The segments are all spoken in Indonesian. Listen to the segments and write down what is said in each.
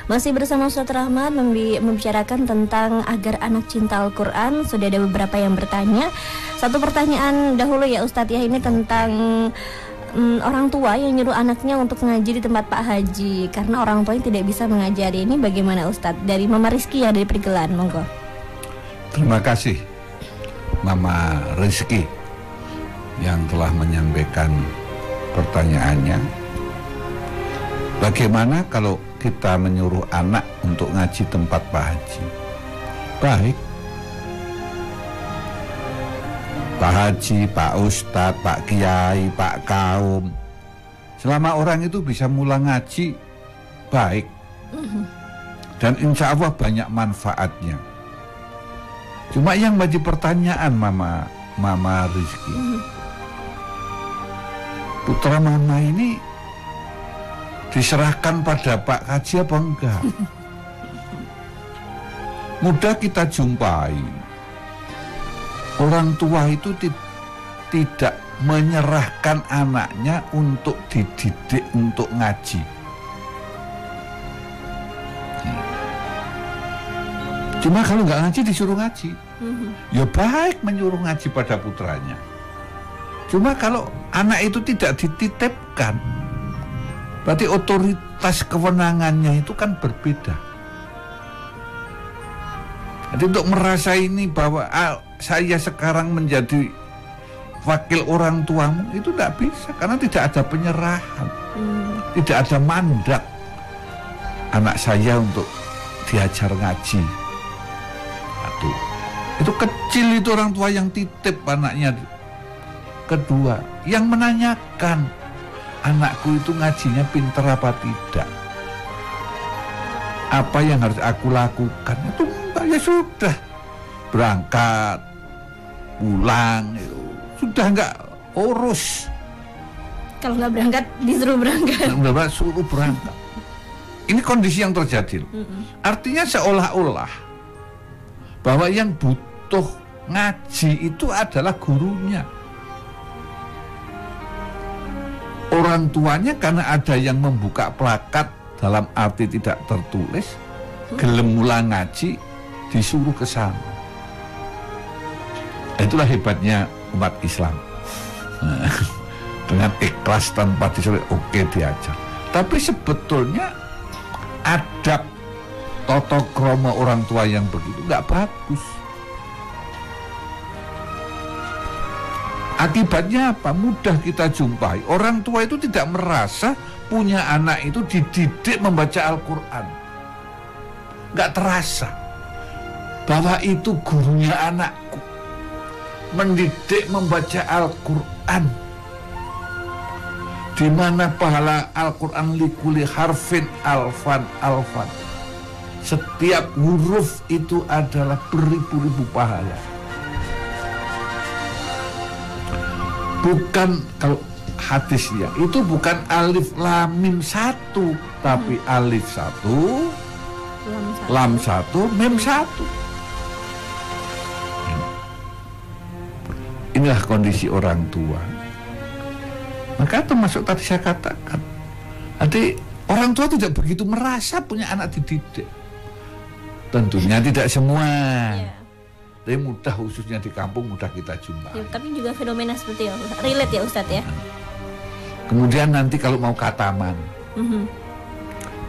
Masih bersama Ustadz Rahmat membicarakan tentang agar anak cinta Al-Quran. Sudah ada beberapa yang bertanya. Satu pertanyaan dahulu ya Ustadz ya, ini tentang orang tua yang nyuruh anaknya untuk ngaji di tempat Pak Haji karena orang tuanya tidak bisa mengajari. Ini bagaimana Ustadz? Dari Mama Rizky ya, dari Pergelan, monggo. Terima kasih Mama Rizky yang telah menyampaikan pertanyaannya. Bagaimana kalau kita menyuruh anak untuk ngaji tempat Pak Haji? Baik. Pak Haji, Pak Ustadz, Pak Kiai, Pak Kaum, selama orang itu bisa mulang ngaji, baik. Dan insya Allah banyak manfaatnya. Cuma yang menjadi pertanyaan Mama Rizky, putra Mama ini diserahkan pada Pak Haji apa enggak? Mudah kita jumpai orang tua itu tidak menyerahkan anaknya untuk dididik untuk ngaji. Cuma kalau nggak ngaji disuruh ngaji. Ya baik menyuruh ngaji pada putranya. Cuma kalau anak itu tidak dititipkan, berarti otoritas kewenangannya itu kan berbeda. Jadi untuk merasa ini bahwa saya sekarang menjadi wakil orang tuamu, itu tidak bisa karena tidak ada penyerahan, tidak ada mandat anak saya untuk diajar ngaji. Aduh, itu kecil itu orang tua yang titip anaknya. Kedua, yang menanyakan anakku itu ngajinya pinter apa tidak, apa yang harus aku lakukan, itu enggak, ya sudah berangkat pulang, sudah enggak urus. Kalau nggak berangkat disuruh berangkat. Suruh berangkat. Ini kondisi yang terjadi. Artinya seolah-olah bahwa yang butuh ngaji itu adalah gurunya. Orang tuanya karena ada yang membuka plakat dalam arti tidak tertulis, gelem mulang ngaji, disuruh ke sana. Itulah hebatnya umat Islam. Dengan ikhlas tanpa disuruh, oke diajar. Tapi sebetulnya adab tata krama orang tua yang begitu nggak bagus. Akibatnya apa? Mudah kita jumpai. Orang tua itu tidak merasa punya anak itu dididik membaca Al-Quran. Nggak terasa bahwa itu gurunya anakku, mendidik membaca Al-Quran, di mana pahala Al-Quran likuli harfin alfan. Setiap huruf itu adalah beribu-ribu pahala. Bukan, kalau hadisnya itu bukan alif lam mim satu, tapi alif satu, lam satu, mim satu. Inilah kondisi orang tua. Maka termasuk tadi saya katakan, nanti orang tua tidak begitu merasa punya anak dididik. Tentunya tidak semua. Tapi mudah, khususnya di kampung mudah kita jumpai. Ya, tapi juga fenomena seperti itu relate ya Ustadz ya. Kemudian nanti kalau mau kataman,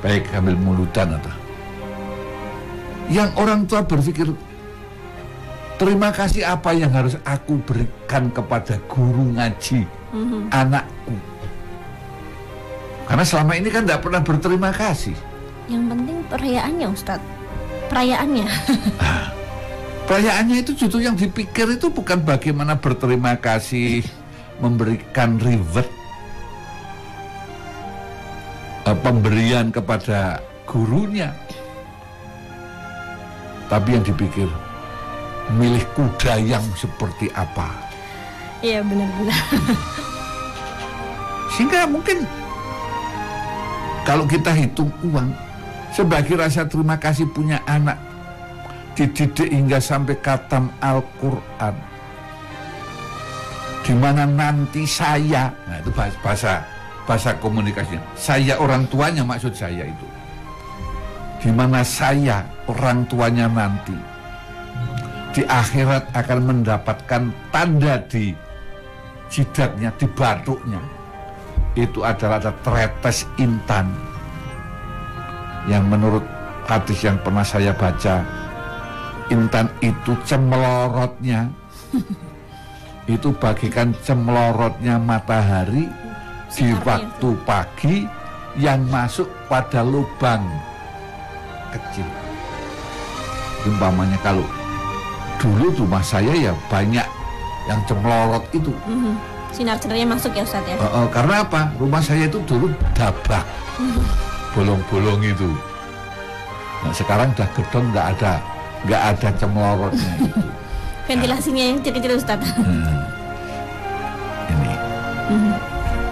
baik ambil mulutan atau yang orang tua berpikir, terima kasih apa yang harus aku berikan kepada guru ngaji anakku. Karena selama ini kan tidak pernah berterima kasih. Yang penting perayaannya Ustadz, perayaannya. Perayaannya itu justru yang dipikir itu bukan bagaimana berterima kasih, memberikan reward, pemberian kepada gurunya, tapi yang dipikir milih kuda yang seperti apa. Iya benar-benar. Sehingga mungkin kalau kita hitung uang sebagai rasa terima kasih punya anak dididik hingga sampai khatam Al-Quran, di mana nanti saya, nah itu bahasa komunikasinya, saya orang tuanya maksud saya itu, di mana saya orang tuanya nanti di akhirat akan mendapatkan tanda di jidatnya, di batuknya. Itu adalah ada tetes intan yang menurut hadis yang pernah saya baca, intan itu cemelorotnya itu bagikan cemelorotnya matahari di waktu pagi yang masuk pada lubang kecil. Umpamanya kalau dulu rumah saya ya banyak yang cemelorot itu. Sinar-sinarnya masuk ya Ustadz ya? Karena apa? Rumah saya itu dulu dabak, bolong-bolong itu. Nah sekarang udah gedong, nggak ada cemelorotnya itu. Ventilasinya yang kecil-kecil Ustadz. Ini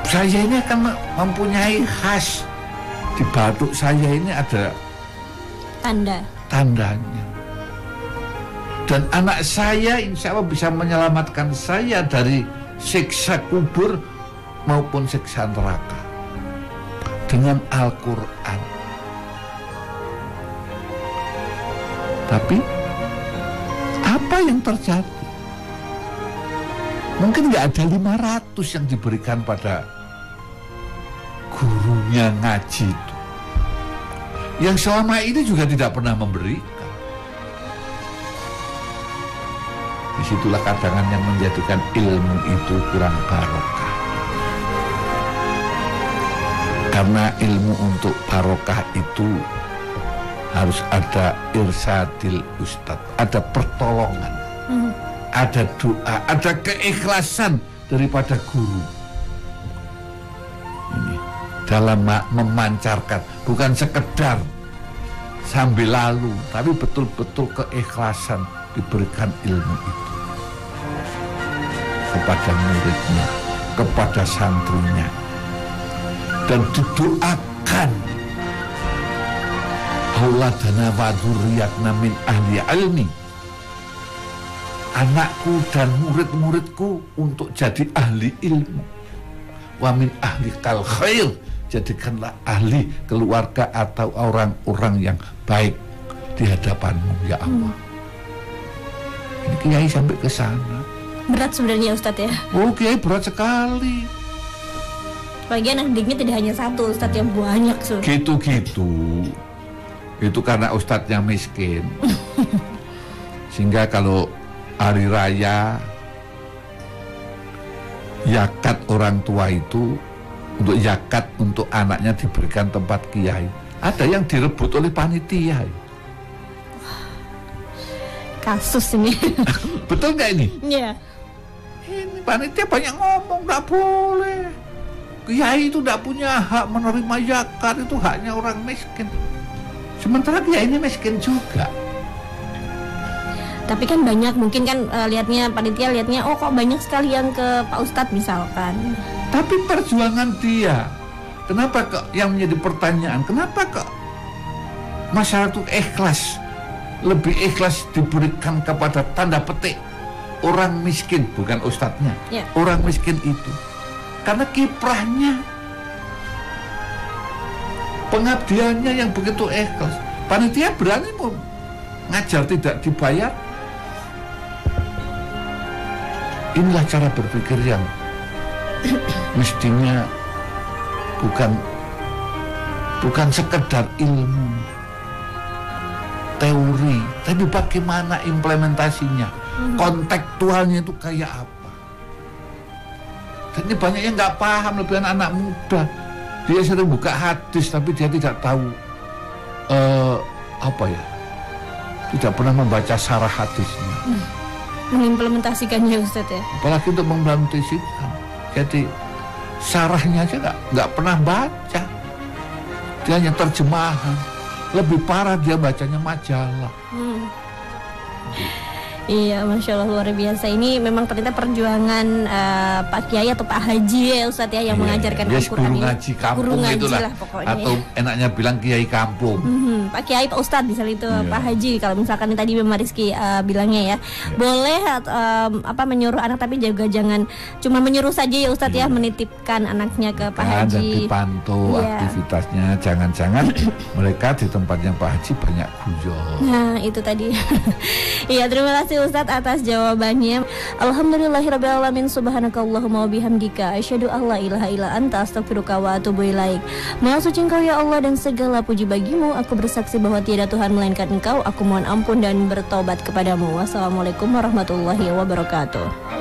saya ini akan mempunyai khas di batuk saya ini ada tandanya. Dan anak saya insya Allah bisa menyelamatkan saya dari siksa kubur maupun siksa neraka dengan Al-Quran. Tapi apa yang terjadi? Mungkin nggak ada 500 yang diberikan pada gurunya ngaji itu, yang selama ini juga tidak pernah memberikan. Disitulah kadang yang menjadikan ilmu itu kurang barokah. Karena ilmu untuk barokah itu harus ada irsadil ustadz, ada pertolongan, ada doa, ada keikhlasan daripada guru. Ini dalam memancarkan, bukan sekedar sambil lalu, tapi betul-betul keikhlasan diberikan ilmu itu kepada muridnya, kepada santrinya, dan didoakan auladana wa dzurriyyatna min ahli ilmi, anakku dan murid-muridku untuk jadi ahli ilmu, wa min ahli kal khair, jadikanlah ahli keluarga atau orang-orang yang baik di hadapanmu ya Allah. Ini Kiai sampai ke sana. Berat sebenarnya Ustadz ya? Oh Kiai berat sekali. Bagian anak didiknya tidak hanya satu Ustadz, yang banyak. Gitu-gitu. Itu karena Ustadznya miskin. Sehingga kalau hari raya zakat orang tua itu, untuk zakat untuk anaknya diberikan tempat kiai, ada yang direbut oleh panitia. Kasus ini. Betul nggak ini? Iya. Ini panitia banyak ngomong, nggak boleh. Kiai itu nggak punya hak menerima zakat, itu haknya orang miskin. Sementara kiai ini miskin juga. Tapi kan banyak, mungkin kan lihatnya panitia lihatnya, oh kok banyak sekali yang ke Pak Ustadz misalkan. Tapi perjuangan dia, kenapa kok yang menjadi pertanyaan, kenapa kok masyarakat itu ikhlas, lebih ikhlas diberikan kepada tanda petik orang miskin, bukan ustadznya, orang miskin itu, karena kiprahnya, pengabdiannya yang begitu ikhlas. Panitia berani mau ngajar tidak dibayar. Inilah cara berpikir yang mestinya bukan sekedar ilmu teori, tapi bagaimana implementasinya, kontekstualnya itu kayak apa. Dan ini banyak yang nggak paham, lebih anak muda. Dia sering buka hadis tapi dia tidak tahu tidak pernah membaca syarah hadisnya, mengimplementasikannya Ustadz ya. Apalagi untuk mengimplementasikan. Jadi syarahnya aja nggak pernah baca, dia hanya terjemahan. Lebih parah dia bacanya majalah. Iya, Masya Allah, luar biasa. Ini memang ternyata perjuangan Pak Kiai atau Pak Haji ya Ustadz ya, yang mengajarkan Al-Quran. Guru ngaji kampung itulah, atau enaknya bilang Kiai kampung. Pak Kiai, Pak Ustadz misalnya itu, Pak Haji. Kalau misalkan tadi Mama Rizky bilangnya ya, boleh menyuruh anak, tapi juga jangan cuma menyuruh saja ya Ustadz ya, menitipkan anaknya ke Pak Haji. Dan dipantau aktivitasnya, jangan-jangan mereka di tempatnya Pak Haji banyak guyon. Nah itu tadi. Iya, terima kasih Ustadz atas jawabannya. Alhamdulillahirrabbilalamin. Subhanakallahumma wabihamdika asyhadu alla ilaha illa anta astaghfiruka wa atubu ilaik. Maha suci Engkau ya Allah dan segala puji bagimu. Aku bersaksi bahwa tiada Tuhan melainkan Engkau. Aku mohon ampun dan bertobat kepadamu. Wassalamualaikum warahmatullahi wabarakatuh.